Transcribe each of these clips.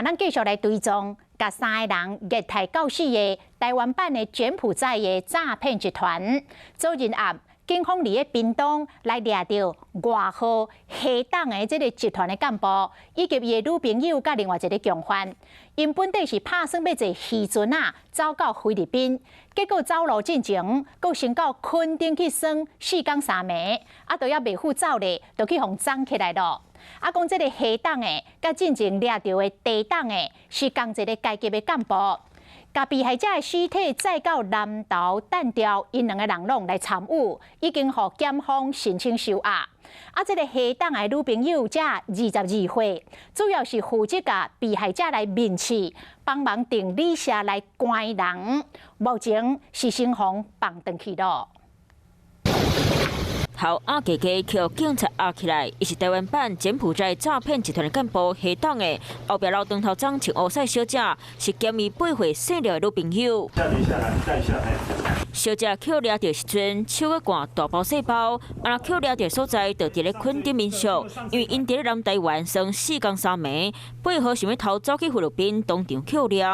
咱继续来追踪，甲3个人虐待到死的台湾版的柬埔寨的诈骗集团。昨日暗，警方伫个屏东来抓到外号黑党的这个集团的干部，以及伊的女朋友甲另外一个共犯。因本地是打算要坐渔船走到菲律宾，结果走路进前，佫先到垦丁去耍4天3暝，都还袂赴走咧，就去互绑起来咯。讲这个黑党的，甲进前抓到的地党的，是同一个阶级的干部。甲被害者的尸体载到南投弹调，因2个人拢来参与，已经互检方申请收押。这个黑党的女朋友才22岁，主要是负责甲被害者来面试，帮忙订旅社来关人。目前是先防放回去咯。头阿家家叫警察压起来，伊是台湾版柬埔寨诈骗集团的干部黑党的，后壁老长头长穿乌色小姐，是嫌伊8岁生了的女朋友。小姐捡掠到时阵，手个掼大包小包，捡掠到所在就伫咧垦丁民宿，因为因伫咧南台湾耍4天3暝，8号想要逃走去菲律宾当场捡掠。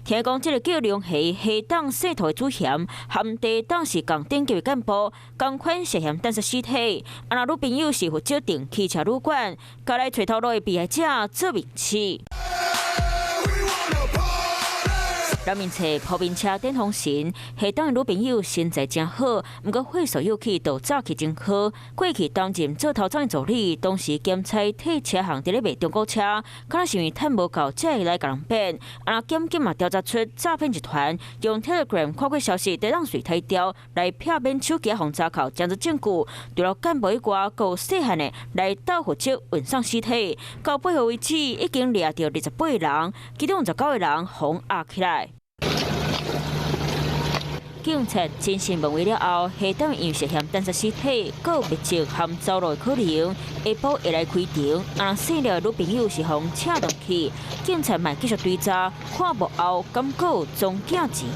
听讲这个叫龙黑党摄头的主嫌，含地党是共顶级的干部，同款涉嫌弹杀尸体。女朋友是负责订汽车旅馆，交来找头路的被害者做面试。人面车破面车顶风神，黑党的女朋友身材真好，不过会所有气都早起真好。过去担任做头长的助理，当时检查替车行伫咧卖中古车，可能是因为趁无够，才会来甲人骗。检警嘛调查出诈骗集团用 Telegram 跨过消息，得让水太掉来骗免手机防查扣，将做证据。除了干部以外，还有细汉的来到负责运送尸体。到8号为止，已经掠到28个人，其中19个人互压起来。警察精神问话了后，黑党因涉嫌弹杀尸体、有灭迹含走路的可能，下晡会来开庭。死了的女朋友是互扯动去，警察嘛继续追查，看幕后敢有装假钱。